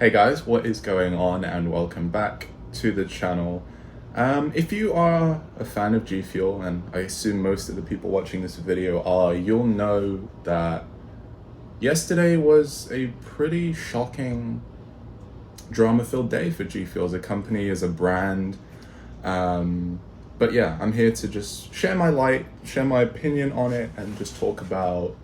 Hey guys, what is going on, and welcome back to the channel. If you are a fan of Gfuel, and I assume most of the people watching this video are, you'll know that yesterday was a pretty shocking, drama-filled day for Gfuel as a company, as a brand. But yeah, I'm here to just share my light, share my opinion on it, and just talk about,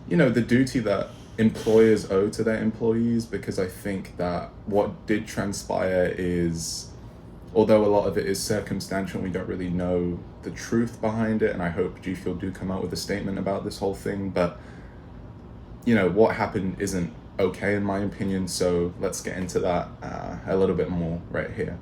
the duty that employers owe to their employees, because I think that what did transpire is, although a lot of it is circumstantial, we don't really know the truth behind it, and I hope Gfuel do come out with a statement about this whole thing, but what happened isn't okay in my opinion, so let's get into that a little bit more right here.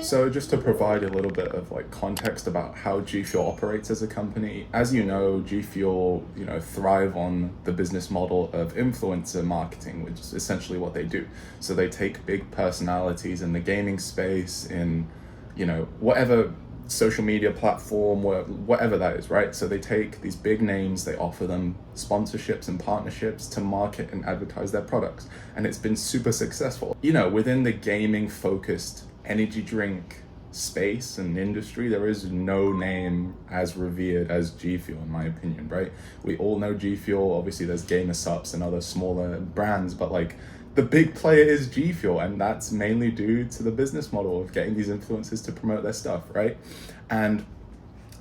So just to provide a little bit of context about how Gfuel operates as a company, as you know, Gfuel, thrive on the business model of influencer marketing, which is essentially what they do. So they take big personalities in the gaming space, in, whatever social media platform, whatever that is, right? So they take these big names, they offer them sponsorships and partnerships to market and advertise their products. And it's been super successful. Within the gaming focused energy drink space and industry, there is no name as revered as Gfuel, in my opinion, right? We all know Gfuel. Obviously there's Gamer Sups and other smaller brands, but the big player is Gfuel, and that's mainly due to the business model of getting these influencers to promote their stuff, right? And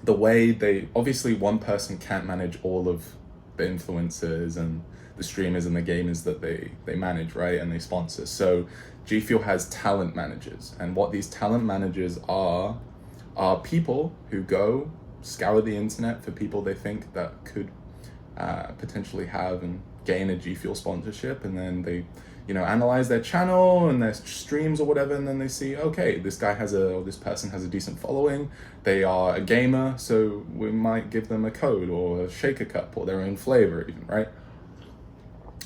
the way obviously one person can't manage all of the influencers and the streamers and the gamers that they manage, right? And they sponsor. So Gfuel has talent managers, and what these talent managers are people who go scour the internet for people they think that could potentially have and gain a Gfuel sponsorship, and then they analyze their channel and their streams or whatever, and then they see, okay, this person has a decent following, they are a gamer, so we might give them a code or a shaker cup or their own flavor even, right?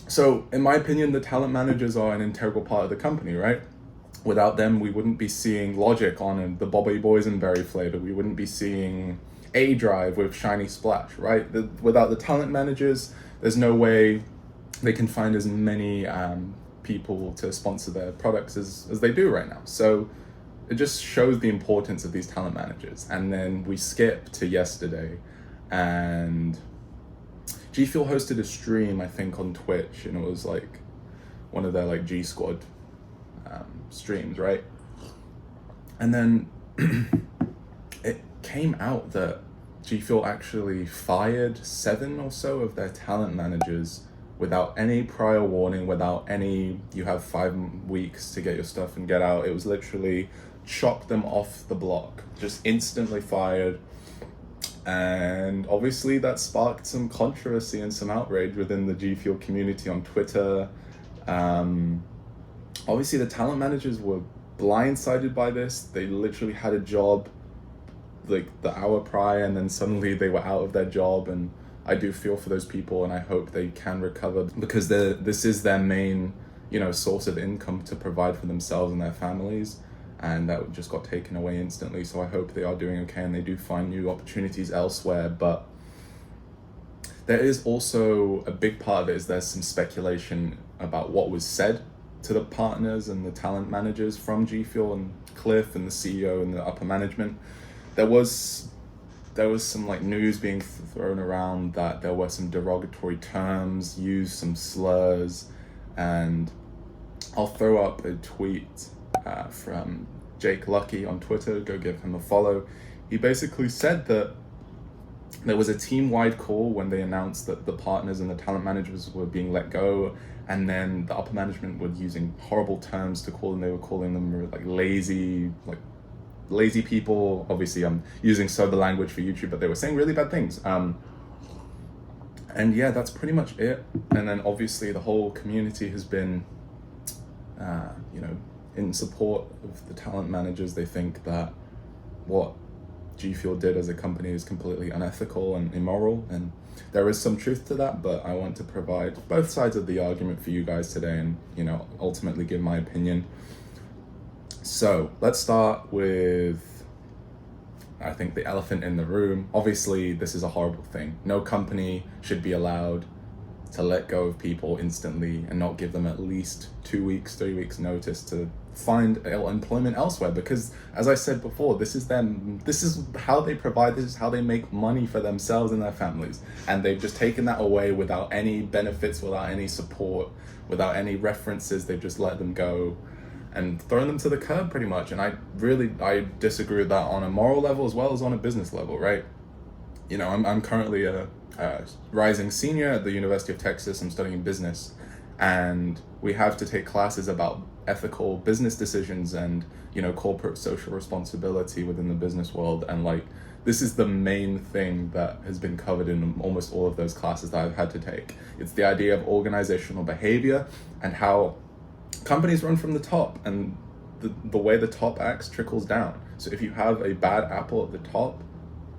So in my opinion, the talent managers are an integral part of the company, right? Without them, we wouldn't be seeing Logic on the Bobby Boysenberry flavor. We wouldn't be seeing A Drive with Shiny Splash, right? Without the talent managers, there's no way they can find as many people to sponsor their products as they do right now. So it just shows the importance of these talent managers. And then we skip to yesterday, and Gfuel hosted a stream, I think, on Twitch, and it was one of their G Squad streams, right? And then it came out that Gfuel actually fired 7 or so of their talent managers without any prior warning, without any, you have 5 weeks to get your stuff and get out. It was literally chopped them off the block, just instantly fired. And obviously that sparked some controversy and some outrage within the Gfuel community on Twitter. Obviously the talent managers were blindsided by this. They literally had a job the hour prior, and then suddenly they were out of their job, and I do feel for those people, and I hope they can recover, because this is their main source of income to provide for themselves and their families. And that just got taken away instantly. So I hope they are doing okay and they do find new opportunities elsewhere. But there is also a big part of it is there's some speculation about what was said to the partners and the talent managers from Gfuel and Cliff and the CEO and the upper management. There was some news being thrown around that there were some derogatory terms used, some slurs, and I'll throw up a tweet from Jake Lucky on Twitter. Go give him a follow. He basically said that there was a team-wide call when they announced that the partners and the talent managers were being let go, and then the upper management were using horrible terms to call them. They were calling them lazy people. Obviously I'm using sober language for YouTube, but they were saying really bad things. And yeah, that's pretty much it. And then obviously the whole community has been in support of the talent managers. They think that what Gfuel did as a company is completely unethical and immoral, and there is some truth to that, but I want to provide both sides of the argument for you guys today and ultimately give my opinion. So let's start with I think the elephant in the room, obviously this is a horrible thing. No company should be allowed to let go of people instantly and not give them at least 2 weeks, 3 weeks notice to find employment elsewhere, because as I said before, this is how they provide, this is how they make money for themselves and their families, and they've just taken that away without any benefits, without any support, without any references. They've just let them go and thrown them to the curb pretty much. And I disagree with that on a moral level as well as on a business level, right? You know, I'm currently a rising senior at the University of Texas. I'm studying business, and we have to take classes about ethical business decisions and, you know, corporate social responsibility within the business world. And like, this is the main thing that has been covered in almost all of those classes that I've had to take. It's the idea of organizational behavior and how companies run from the top, and the way the top acts trickles down. So if you have a bad apple at the top,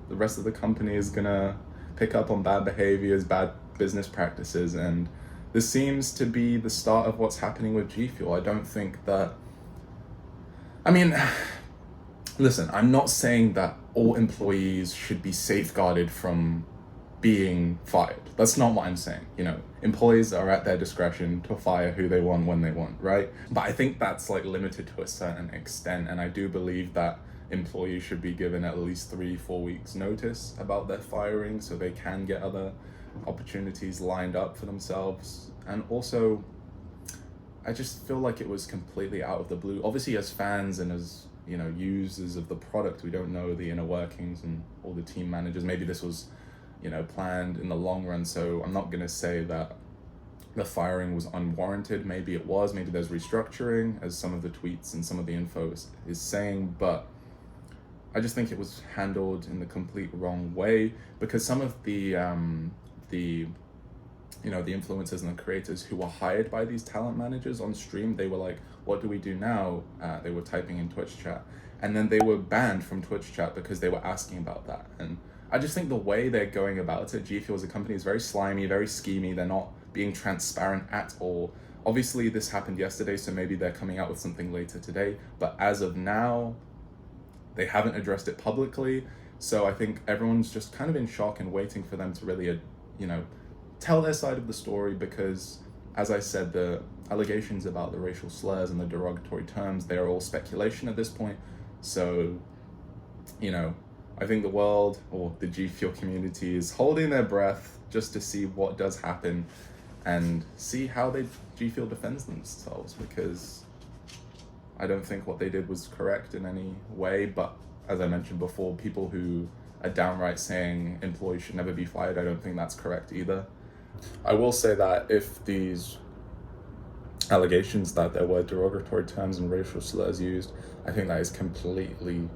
the rest of the company is gonna pick up on bad behaviors, bad business practices, and this seems to be the start of what's happening with Gfuel. I don't think that, I mean, listen, I'm not saying that all employees should be safeguarded from being fired. That's not what I'm saying. You know, employees are at their discretion to fire who they want when they want, right? But I think that's like limited to a certain extent, and I do believe that employees should be given at least 3-4 weeks notice about their firing so they can get other opportunities lined up for themselves. And also, I just feel like it was completely out of the blue. Obviously, as fans and as, you know, users of the product, we don't know the inner workings and all the team managers. Maybe this was, you know, planned in the long run, so I'm not gonna say that the firing was unwarranted. Maybe it was, maybe there's restructuring, as some of the tweets and some of the info is saying, but I just think it was handled in the complete wrong way, because some of the you know, the influencers and the creators who were hired by these talent managers on stream, they were like, what do we do now? They were typing in Twitch chat, and then they were banned from Twitch chat because they were asking about that. And I just think the way they're going about it, Gfuel as a company, is very slimy, very schemy. They're not being transparent at all. Obviously this happened yesterday, so maybe they're coming out with something later today, but as of now, they haven't addressed it publicly. So I think everyone's just kind of in shock and waiting for them to really, you know, tell their side of the story, because as I said, the allegations about the racial slurs and the derogatory terms, they are all speculation at this point. So, you know, I think the world, or the Gfuel community, is holding their breath just to see what does happen and see how Gfuel defends themselves, because I don't think what they did was correct in any way. But as I mentioned before, people who are downright saying employees should never be fired, I don't think that's correct either. I will say that if these allegations that there were derogatory terms and racial slurs used, I think that is completely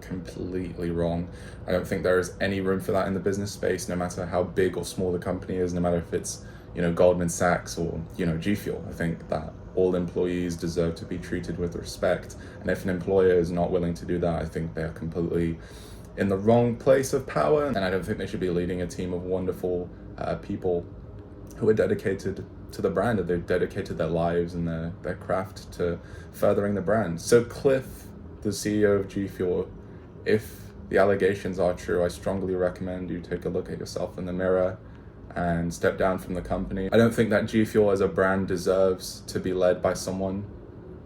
wrong. I don't think there is any room for that in the business space, no matter how big or small the company is, no matter if it's, you know, Goldman Sachs or, you know, Gfuel. I think that all employees deserve to be treated with respect, and if an employer is not willing to do that, I think they are completely in the wrong place of power, and I don't think they should be leading a team of wonderful people who are dedicated to the brand, and they've dedicated their lives and their craft to furthering the brand. So Cliff, the CEO of Gfuel, if the allegations are true, I strongly recommend you take a look at yourself in the mirror and step down from the company. I don't think that Gfuel as a brand deserves to be led by someone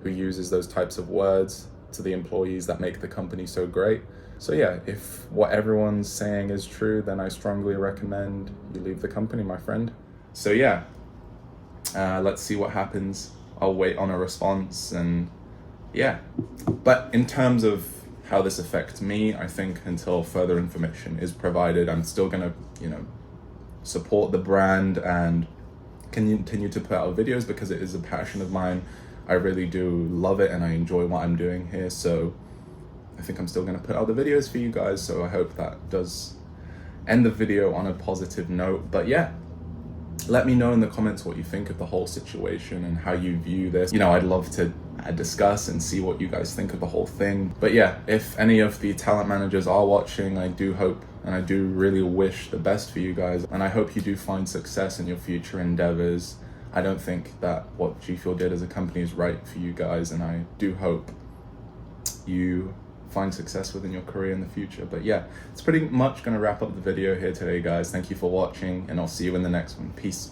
who uses those types of words to the employees that make the company so great. So yeah, if what everyone's saying is true, then I strongly recommend you leave the company, my friend. So yeah, let's see what happens. I'll wait on a response, and yeah. But in terms of how this affects me, I think until further information is provided, I'm still gonna, you know, support the brand and continue to put out videos, because it is a passion of mine. I really do love it and I enjoy what I'm doing here. So I think I'm still gonna put out the videos for you guys. So I hope that does end the video on a positive note. But yeah, let me know in the comments what you think of the whole situation and how you view this. You know, I'd love to discuss and see what you guys think of the whole thing. But yeah, if any of the talent managers are watching, I do hope and I do really wish the best for you guys, and I hope you do find success in your future endeavors. I don't think that what Gfuel did as a company is right for you guys, and I do hope you find success within your career in the future. But yeah, it's pretty much going to wrap up the video here today, guys. Thank you for watching, and I'll see you in the next one. Peace.